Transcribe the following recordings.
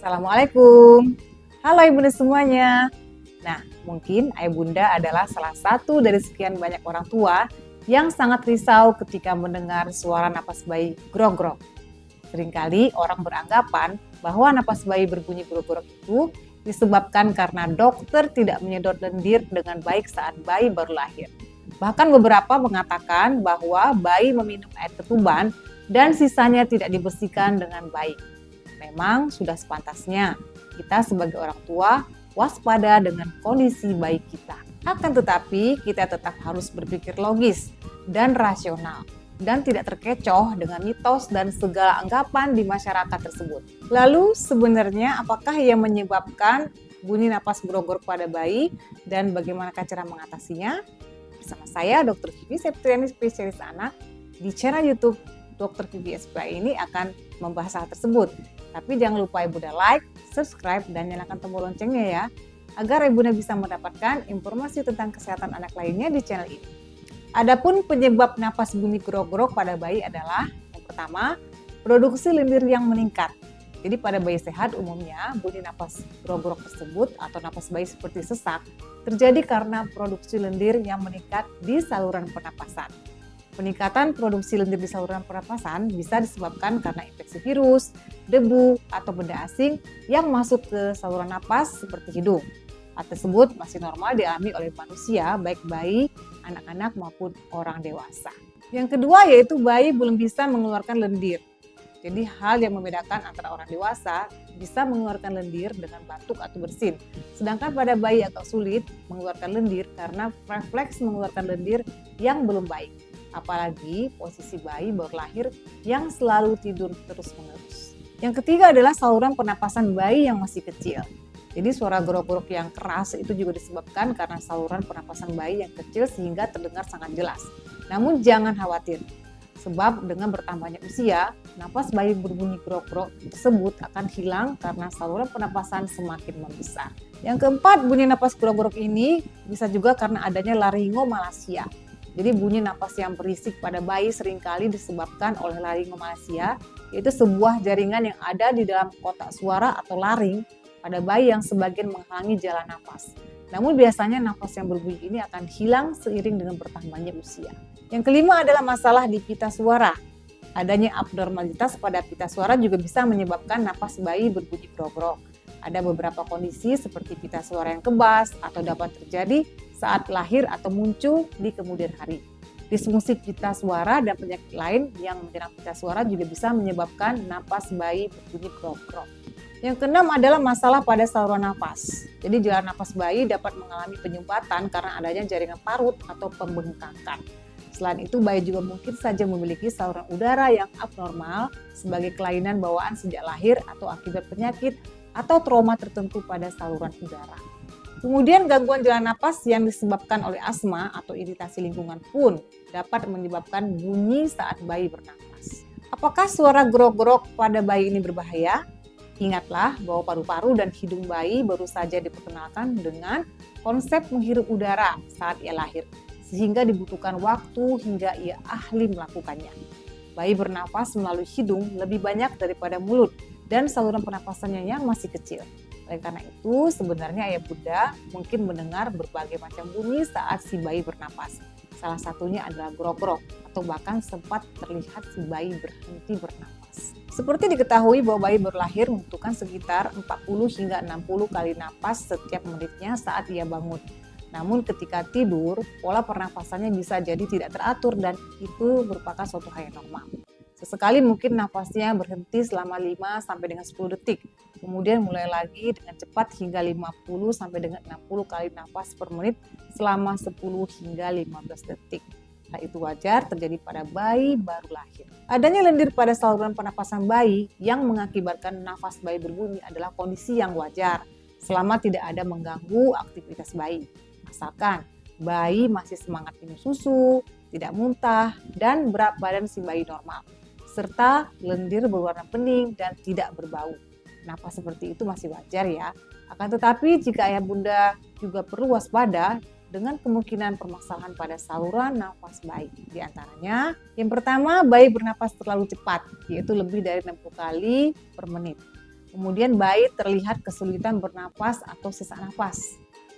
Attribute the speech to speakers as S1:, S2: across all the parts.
S1: Assalamualaikum. Halo Ibunda semuanya. Nah, mungkin Ayah Bunda adalah salah satu dari sekian banyak orang tua yang sangat risau ketika mendengar suara napas bayi grog-grog. Seringkali orang beranggapan bahwa napas bayi berbunyi grog-grog itu disebabkan karena dokter tidak menyedot lendir dengan baik saat bayi baru lahir. Bahkan beberapa mengatakan bahwa bayi meminum air ketuban dan sisanya tidak dibersihkan dengan baik. Memang sudah sepantasnya kita sebagai orang tua waspada dengan kondisi bayi kita. Akan tetapi kita tetap harus berpikir logis dan rasional dan tidak terkecoh dengan mitos dan segala anggapan di masyarakat tersebut. Lalu sebenarnya apakah yang menyebabkan bunyi napas grog-grog pada bayi dan bagaimana cara mengatasinya? Bersama saya Dr. Vivi Septriani, spesialis anak, di channel YouTube Dr. Vivi SPI ini akan membahas hal tersebut. Tapi jangan lupa Ibunda like, subscribe, dan nyalakan tombol loncengnya ya, agar Ibunda bisa mendapatkan informasi tentang kesehatan anak lainnya di channel ini. Adapun penyebab napas bunyi grog-grog pada bayi adalah yang pertama, produksi lendir yang meningkat. Jadi pada bayi sehat umumnya bunyi napas grog-grog tersebut atau napas bayi seperti sesak terjadi karena produksi lendir yang meningkat di saluran pernapasan. Peningkatan produksi lendir di saluran pernapasan bisa disebabkan karena infeksi virus, debu, atau benda asing yang masuk ke saluran napas seperti hidung. Hal tersebut masih normal dialami oleh manusia, baik bayi, anak-anak maupun orang dewasa. Yang kedua yaitu bayi belum bisa mengeluarkan lendir. Jadi hal yang membedakan antara orang dewasa bisa mengeluarkan lendir dengan batuk atau bersin. Sedangkan pada bayi agak sulit mengeluarkan lendir karena refleks mengeluarkan lendir yang belum baik. Apalagi posisi bayi baru lahir yang selalu tidur terus-menerus. Yang ketiga adalah saluran pernapasan bayi yang masih kecil. Jadi suara grog-grog yang keras itu juga disebabkan karena saluran pernapasan bayi yang kecil sehingga terdengar sangat jelas. Namun jangan khawatir, sebab dengan bertambahnya usia, napas bayi berbunyi grog-grog tersebut akan hilang karena saluran pernapasan semakin membesar. Yang keempat, bunyi napas grog-grog ini bisa juga karena adanya laringomalacia. Jadi bunyi napas yang berisik pada bayi seringkali disebabkan oleh laringomalacia, yaitu sebuah jaringan yang ada di dalam kotak suara atau laring pada bayi yang sebagian menghalangi jalan napas. Namun biasanya napas yang berbunyi ini akan hilang seiring dengan bertambahnya usia. Yang kelima adalah masalah di pita suara. Adanya abnormalitas pada pita suara juga bisa menyebabkan napas bayi berbunyi grog-grog. Ada beberapa kondisi seperti pita suara yang kebas atau dapat terjadi saat lahir atau muncul di kemudian hari. Disfungsi pita suara dan penyakit lain yang menyerang pita suara juga bisa menyebabkan napas bayi berbunyi grog-grog. Yang keenam adalah masalah pada saluran napas. Jadi jalan napas bayi dapat mengalami penyumbatan karena adanya jaringan parut atau pembengkakan. Selain itu, bayi juga mungkin saja memiliki saluran udara yang abnormal sebagai kelainan bawaan sejak lahir atau akibat penyakit atau trauma tertentu pada saluran udara. Kemudian gangguan jalan napas yang disebabkan oleh asma atau iritasi lingkungan pun dapat menyebabkan bunyi saat bayi bernapas. Apakah suara grog-grog pada bayi ini berbahaya? Ingatlah bahwa paru-paru dan hidung bayi baru saja diperkenalkan dengan konsep menghirup udara saat ia lahir, sehingga dibutuhkan waktu hingga ia ahli melakukannya. Bayi bernapas melalui hidung lebih banyak daripada mulut dan saluran pernapasannya yang masih kecil. Oleh karena itu, sebenarnya ayah bunda mungkin mendengar berbagai macam bunyi saat si bayi bernapas. Salah satunya adalah grog-grog atau bahkan sempat terlihat si bayi berhenti bernapas. Seperti diketahui bahwa bayi baru lahir membutuhkan sekitar 40 hingga 60 kali napas setiap menitnya saat ia bangun. Namun ketika tidur, pola pernapasannya bisa jadi tidak teratur dan itu merupakan suatu hal yang normal. Sesekali mungkin nafasnya berhenti selama 5 sampai dengan 10 detik. Kemudian mulai lagi dengan cepat hingga 50 sampai dengan 60 kali nafas per menit selama 10 hingga 15 detik. Hal itu wajar terjadi pada bayi baru lahir. Adanya lendir pada saluran pernapasan bayi yang mengakibatkan nafas bayi berbunyi adalah kondisi yang wajar selama tidak ada mengganggu aktivitas bayi. Asalkan bayi masih semangat minum susu, tidak muntah, dan berat badan si bayi normal, serta lendir berwarna bening dan tidak berbau. Napas seperti itu masih wajar ya. Akan tetapi jika ayah bunda juga perlu waspada dengan kemungkinan permasalahan pada saluran nafas bayi. Di antaranya, yang pertama bayi bernapas terlalu cepat, yaitu lebih dari 60 kali per menit. Kemudian bayi terlihat kesulitan bernapas atau sesak nafas.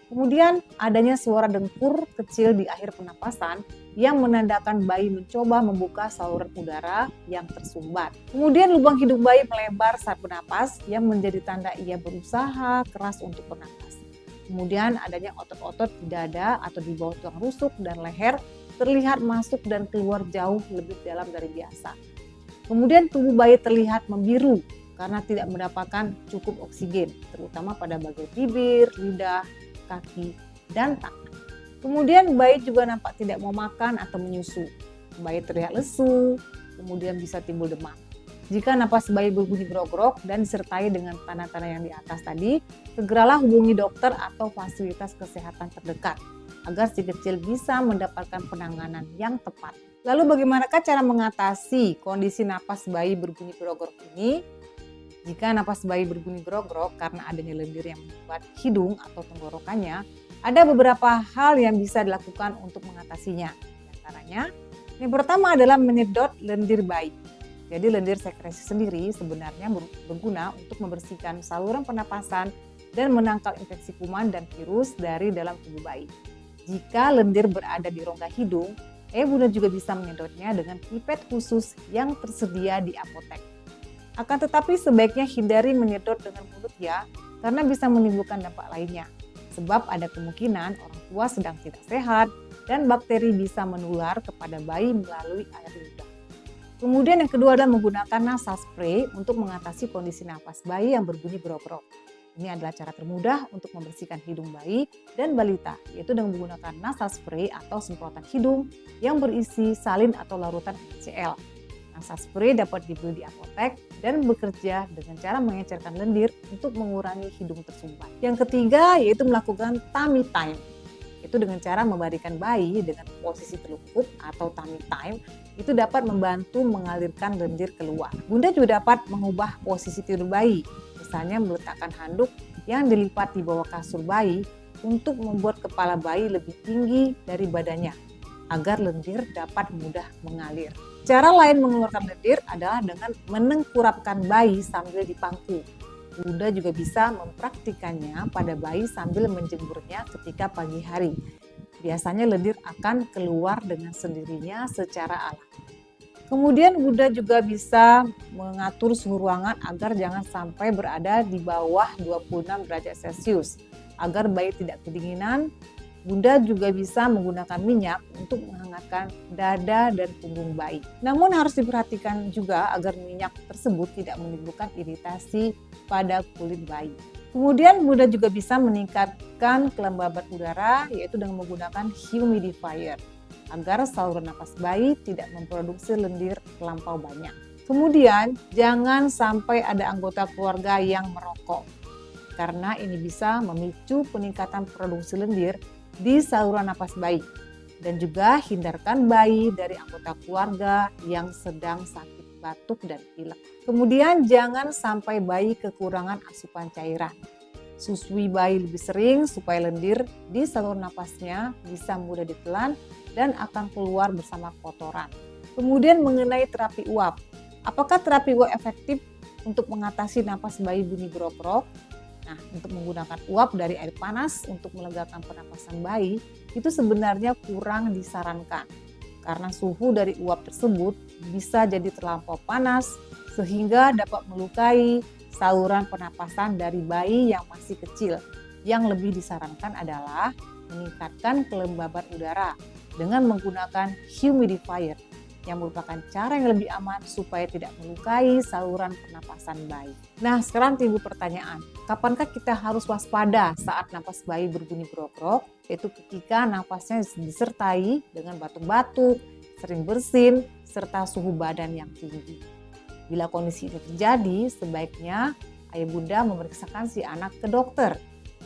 S1: Kemudian adanya suara dengkur kecil di akhir pernapasan yang menandakan bayi mencoba membuka saluran udara yang tersumbat. Kemudian lubang hidung bayi melebar saat bernapas yang menjadi tanda ia berusaha keras untuk bernapas. Kemudian adanya otot-otot di dada atau di bawah tulang rusuk dan leher terlihat masuk dan keluar jauh lebih dalam dari biasa. Kemudian tubuh bayi terlihat membiru karena tidak mendapatkan cukup oksigen, terutama pada bagian bibir, lidah, kaki, dan tangan. Kemudian bayi juga nampak tidak mau makan atau menyusu. Bayi terlihat lesu, kemudian bisa timbul demam. Jika napas bayi berbunyi grog-grog dan disertai dengan tanda-tanda yang di atas tadi, segeralah hubungi dokter atau fasilitas kesehatan terdekat agar si kecil bisa mendapatkan penanganan yang tepat. Lalu bagaimanakah cara mengatasi kondisi napas bayi berbunyi grog-grog ini? Jika napas bayi berbunyi grog-grog karena adanya lendir yang membuat hidung atau tenggorokannya, ada beberapa hal yang bisa dilakukan untuk mengatasinya. Di antaranya, yang pertama adalah menyedot lendir bayi. Jadi lendir sekresi sendiri sebenarnya berguna untuk membersihkan saluran pernapasan dan menangkal infeksi kuman dan virus dari dalam tubuh bayi. Jika lendir berada di rongga hidung, Bunda juga bisa menyedotnya dengan pipet khusus yang tersedia di apotek. Akan tetapi sebaiknya hindari menyedot dengan mulut ya, karena bisa menimbulkan dampak lainnya. Sebab ada kemungkinan orang tua sedang tidak sehat dan bakteri bisa menular kepada bayi melalui air lidah. Kemudian yang kedua adalah menggunakan nasal spray untuk mengatasi kondisi napas bayi yang berbunyi grog-grog. Ini adalah cara termudah untuk membersihkan hidung bayi dan balita, yaitu dengan menggunakan nasal spray atau semprotan hidung yang berisi salin atau larutan NaCl. Nasal spray dapat dibeli di apotek dan bekerja dengan cara mengecerkan lendir untuk mengurangi hidung tersumbat. Yang ketiga yaitu melakukan tummy time. Itu dengan cara membaringkan bayi dengan posisi telungkup atau tummy time, itu dapat membantu mengalirkan lendir keluar. Bunda juga dapat mengubah posisi tidur bayi, misalnya meletakkan handuk yang dilipat di bawah kasur bayi untuk membuat kepala bayi lebih tinggi dari badannya, agar lendir dapat mudah mengalir. Cara lain mengeluarkan lendir adalah dengan menengkurapkan bayi sambil dipangku. Bunda juga bisa mempraktikannya pada bayi sambil menjemurnya ketika pagi hari. Biasanya lendir akan keluar dengan sendirinya secara alami. Kemudian Bunda juga bisa mengatur suhu ruangan agar jangan sampai berada di bawah 26 derajat Celcius. Agar bayi tidak kedinginan, Bunda juga bisa menggunakan minyak untuk menghangatkan dada dan punggung bayi. Namun harus diperhatikan juga agar minyak tersebut tidak menimbulkan iritasi pada kulit bayi. Kemudian Bunda juga bisa meningkatkan kelembaban udara yaitu dengan menggunakan humidifier agar saluran napas bayi tidak memproduksi lendir terlampau banyak. Kemudian jangan sampai ada anggota keluarga yang merokok karena ini bisa memicu peningkatan produksi lendir di saluran napas bayi, dan juga hindarkan bayi dari anggota keluarga yang sedang sakit batuk dan pilek. Kemudian jangan sampai bayi kekurangan asupan cairan. Susui bayi lebih sering supaya lendir di saluran napasnya bisa mudah ditelan dan akan keluar bersama kotoran. Kemudian mengenai terapi uap. Apakah terapi uap efektif untuk mengatasi napas bayi bunyi grog-grog? Nah, untuk menggunakan uap dari air panas untuk melegakan pernapasan bayi itu sebenarnya kurang disarankan karena suhu dari uap tersebut bisa jadi terlampau panas sehingga dapat melukai saluran pernapasan dari bayi yang masih kecil. Yang lebih disarankan adalah meningkatkan kelembaban udara dengan menggunakan humidifier yang merupakan cara yang lebih aman supaya tidak melukai saluran pernapasan bayi. Nah, sekarang timbul pertanyaan, kapankah kita harus waspada saat napas bayi berbunyi grog-grog? Yaitu ketika napasnya disertai dengan batuk-batuk, sering bersin, serta suhu badan yang tinggi. Bila kondisi ini terjadi, sebaiknya ayah bunda memeriksakan si anak ke dokter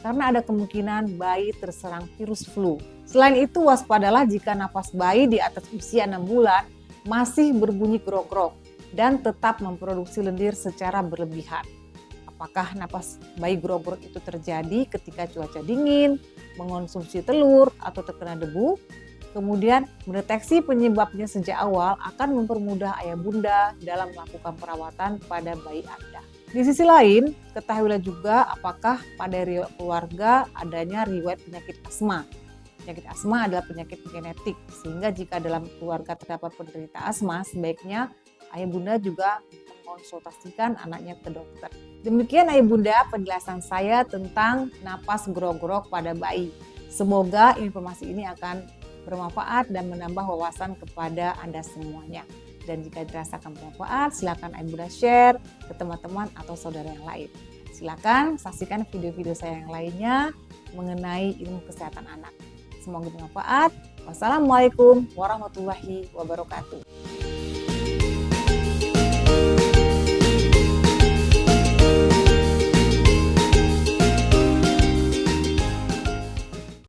S1: karena ada kemungkinan bayi terserang virus flu. Selain itu, waspadalah jika napas bayi di atas usia 6 bulan masih berbunyi grog-grog dan tetap memproduksi lendir secara berlebihan. Apakah napas bayi grog-grog itu terjadi ketika cuaca dingin, mengonsumsi telur, atau terkena debu? Kemudian mendeteksi penyebabnya sejak awal akan mempermudah ayah bunda dalam melakukan perawatan pada bayi Anda. Di sisi lain, ketahuilah juga apakah pada riwayat keluarga adanya riwayat penyakit asma. Penyakit asma adalah penyakit genetik, sehingga jika dalam keluarga terdapat penderita asma, sebaiknya ayah bunda juga mengkonsultasikan anaknya ke dokter. Demikian ayah bunda penjelasan saya tentang napas grog-grog pada bayi. Semoga informasi ini akan bermanfaat dan menambah wawasan kepada Anda semuanya. Dan jika dirasakan bermanfaat, silakan ayah bunda share ke teman-teman atau saudara yang lain. Silakan saksikan video-video saya yang lainnya mengenai ilmu kesehatan anak. Semoga bermanfaat. Wassalamualaikum warahmatullahi wabarakatuh.